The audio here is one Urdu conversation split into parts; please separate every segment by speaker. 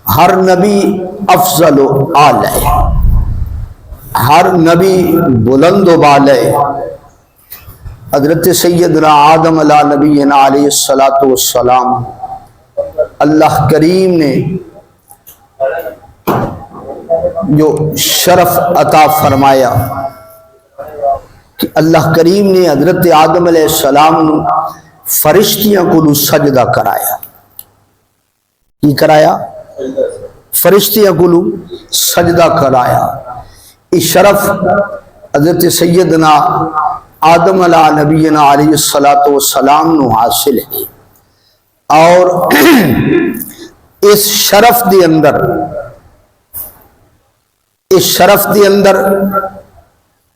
Speaker 1: ہر نبی افضل و اعلی، ہر نبی بلند و بالے۔ حضرت سیدنا آدم علیہ نبینا علیہ السلام اللہ کریم نے جو شرف عطا فرمایا کہ اللہ کریم نے حضرت آدم علیہ السلام فرشتیاں کو سجدہ کرایا۔ کی کرایا؟ فرشتیاں کو سجدہ کرایا۔ اس شرف حضرت سیدنا آدم علیہ نبینا علیہ السلام نو حاصل ہے، اور اس شرف دے اندر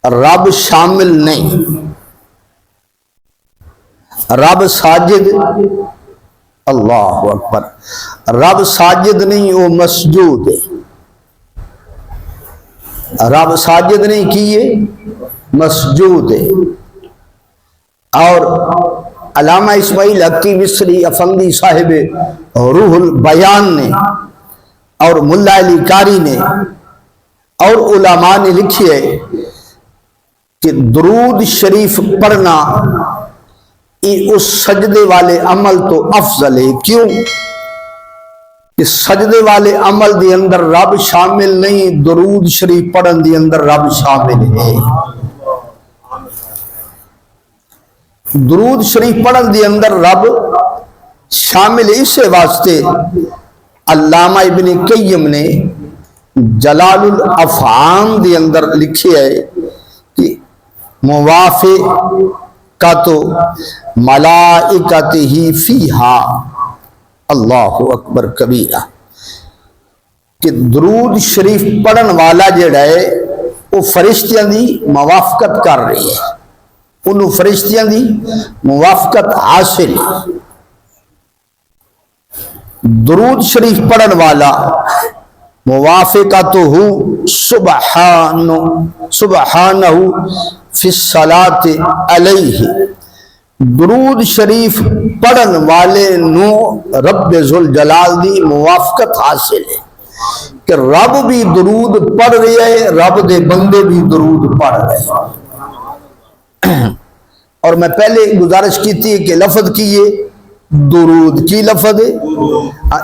Speaker 1: رب شامل نہیں، رب ساجد، اللہ اکبر، رب ساجد نہیں، وہ مسجود ہے۔ رب ساجد نہیں کیے، مسجود ہے۔ اور علامہ اسماعیل حقی مصری افندی صاحب روح البیان نے اور ملا علی قاری نے اور علماء نے لکھی ہے کہ درود شریف پڑھنا اس سجدے والے عمل تو افضل ہے۔ کیوں؟ کہ سجدے والے عمل دے اندر رب شامل نہیں، درود شریف پڑھن دے اندر رب شامل ہے۔ درود شریف پڑھن دے اندر رب شامل ہے۔ اس واسطے علامہ ابن قیم نے جلال الافہام دے اندر لکھے ہے کہ موافقۃ ملائکتہ فیہا، اللہ اکبر کبیرہ، کہ درود شریف پڑھن والا جڑا ہے وہ فرشتیاں دی موافقت کر رہی ہے، انہوں فرشتیاں دی موافقت حاصل ہے۔ درود شریف پڑھن والا موافقتہ سبحانہ فی الصلاۃ علیہ، درود شریف پڑھن والے نو رب ذوالجلال دی موافقت حاصل ہے کہ رب بھی درود پڑھ رہے ہیں، رب دے بندے بھی درود پڑھ رہے ہیں۔ اور میں پہلے گزارش کی تھی کہ لفظ کیے درود، کی لفظ ہے؟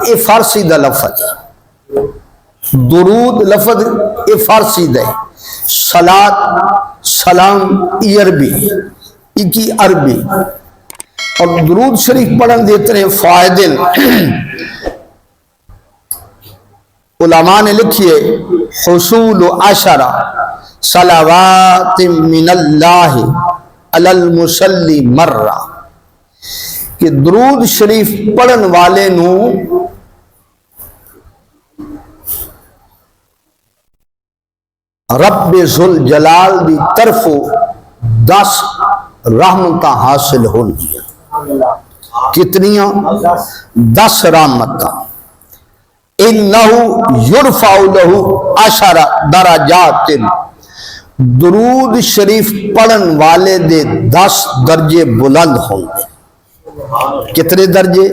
Speaker 1: یہ فارسی دا لفظ ہے، درود لفظ یہ فارسی دا ہے، صلاۃ سلام یہ عربی، کی عربی۔ اور درود شریف پڑھن دیتے ہیں فائدے، علماء نے لکھیے حصول عشرہ صلوات من اللہ علی المصلی مرہ، کہ درود شریف پڑھن والے نو رب ذوالجلال دی طرف 10 رحمتاں حاصل ہو گیا۔ کتنیاں؟ 10 رحمتاں۔ انہو یرفع لہو 10 درجات، درود شریف پڑھن والے دے 10 درجے بلند ہوں گے۔ کتنے درجے؟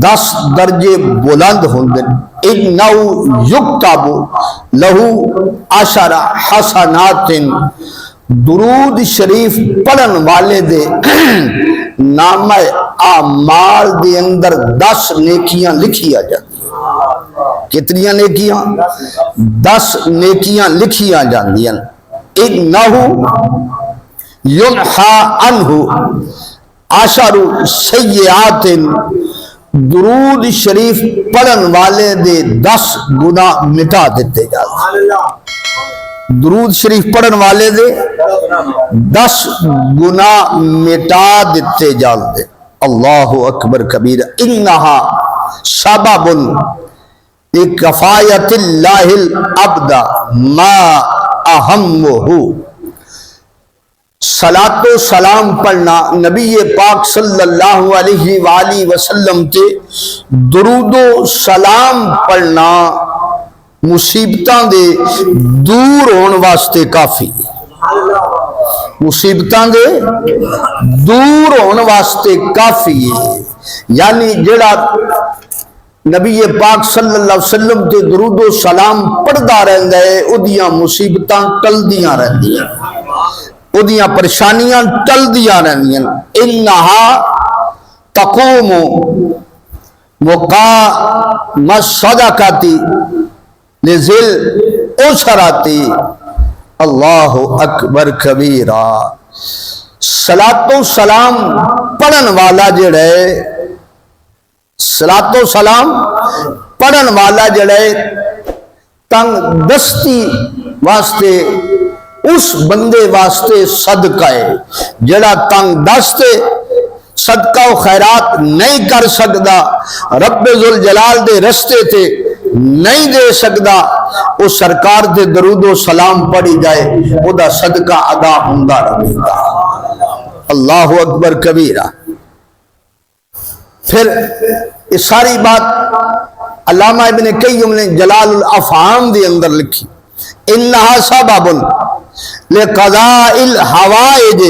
Speaker 1: 10 درجے بلند ہوں گے۔ انہو یکتب لہو 10 حسنات، درود شریف پڑھن والے دے نام اعمال دے اندر 10 نیکیاں لکھیا جاتی۔ کتنیاں نیکیاں؟ 10 نیکیاں لکھیا جاندیاں۔ انہو ینحا عنہ 10 سیئات، درود شریف پڑھن والے دے 10 گناہ مٹا دیتے جاتے۔ درود شریف پڑھن والے دے 10 گناہ مٹا دیتے جاتے۔ اللہ اکبر کبیرہ۔ انہا سبب کفایت اللہ العبد ما اہمہ، صلاۃ و سلام پڑھنا نبی پاک صلی اللہ علیہ وآلہ وسلم کے درود و سلام پڑھنا مصیبتاں دے دور ہون واسطے کافی، مصیبتاں دے دور ہون واسطے کافی ہے۔ یعنی جڑا نبی پاک صلی اللہ علیہ وسلم تے درود و سلام پڑھدا رہندا ہے، اودیاں مصیبتاں ٹلدیاں رہندیاں، اودیاں پریشانیاں ٹلدیاں رہندیاں۔ انہا تقوم مقام الصدقۃ لذل اسراتی اللہ اکبر کبیرہ۔ صلاۃ و سلام پڑھن والا جڑا ہے، صلاۃ و سلام پڑھن والا جڑا ہے تنگ دستی واسطے اس بندے واسطے صدقہ ہے جڑا تنگ دست صدقہ و خیرات نہیں کر سکدا، رب ذوالجلال دے رستے تے نہیں دے سکدا، وہ سرکار دے درود و سلام پڑھی جائے او دا صدقہ ادا ہوندا رہے گا۔ اللہ اکبر کبیرہ۔ پھر یہ ساری بات علامہ ابن قیم نے جلال الافہام دے اندر لکھی، انہا سبب لقضاء الحوائج،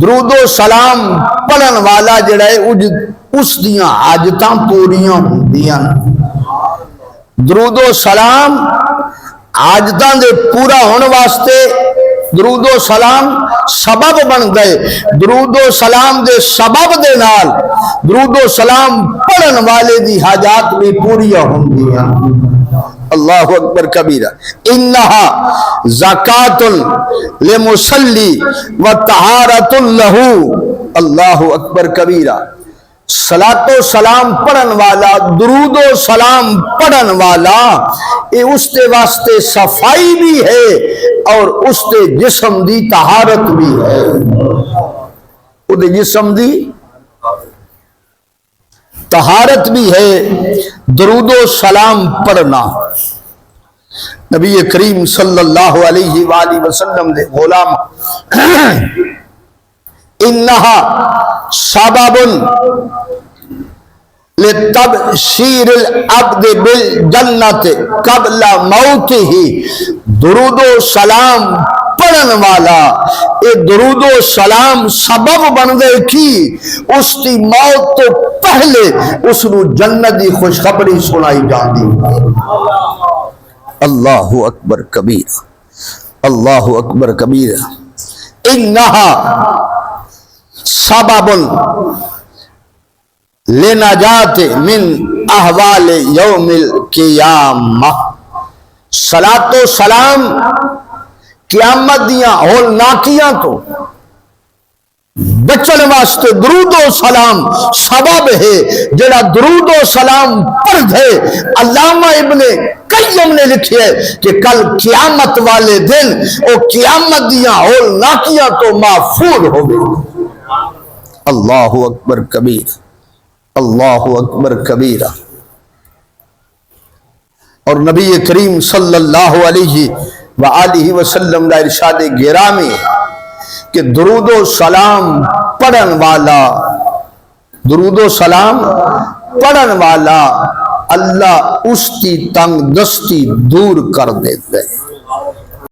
Speaker 1: درود و سلام پڑھن والا جڑا ہے اس دیاں حاجتاں پوریاں ہوندیاں۔ درود و سلام حاجتاں دے پورا ہونے واسطے درود و سلام سبب بن گئے، درود و سلام دے سبب دے نال درود و سلام پڑھن والے دی حاجات بھی پوریاں ہوندیاں۔ اللہ اکبر کبیرہ۔ انہا زکاۃ لمصلی و طہارۃ لہ، اللہ اکبر کبیرہ۔ صلاۃ و سلام پڑھن والا، درود و سلام پڑھن والا، یہ اس کے واسطے صفائی بھی ہے اور اس کے جسم دی طہارت بھی ہے، وہ دے جسم دی طہارت بھی ہے درود و سلام پڑھنا۔ نبی کریم صلی اللہ علیہ وآلہ وسلم دے غلام انہا سبب لتبشیر العبد بالجنت قبل موتہ، درود و سلام پڑھن والا اے درود و سلام سبب بن گئے کی اس کی موت تو پہلے اس نو جنت دی خوشخبری سنائی جاندی۔ اللہ اکبر کبیر، اللہ اکبر کبیر۔ انہا سبب لنجات من احوال یوم القیامہ، صلاۃ و سلام قیامت دیاں ہولناکیاں تو بچن واسطے درود و سلام سبب ہے، جڑا درود و سلام پڑھ دے۔ علامہ ابن قیم نے لکھے کہ کل قیامت والے دن او قیامت دیاں ہولناکیاں تو محفوظ ہو گئے۔ اللہ اکبر کبیر، اللہ اکبر کبیرہ۔ اور نبی کریم صلی اللہ علیہ وآلہ وسلم کا ارشاد گرامی کہ درود و سلام پڑھن والا، درود و سلام پڑھن والا اللہ اس کی تنگ دستی دور کر دیتے ہیں۔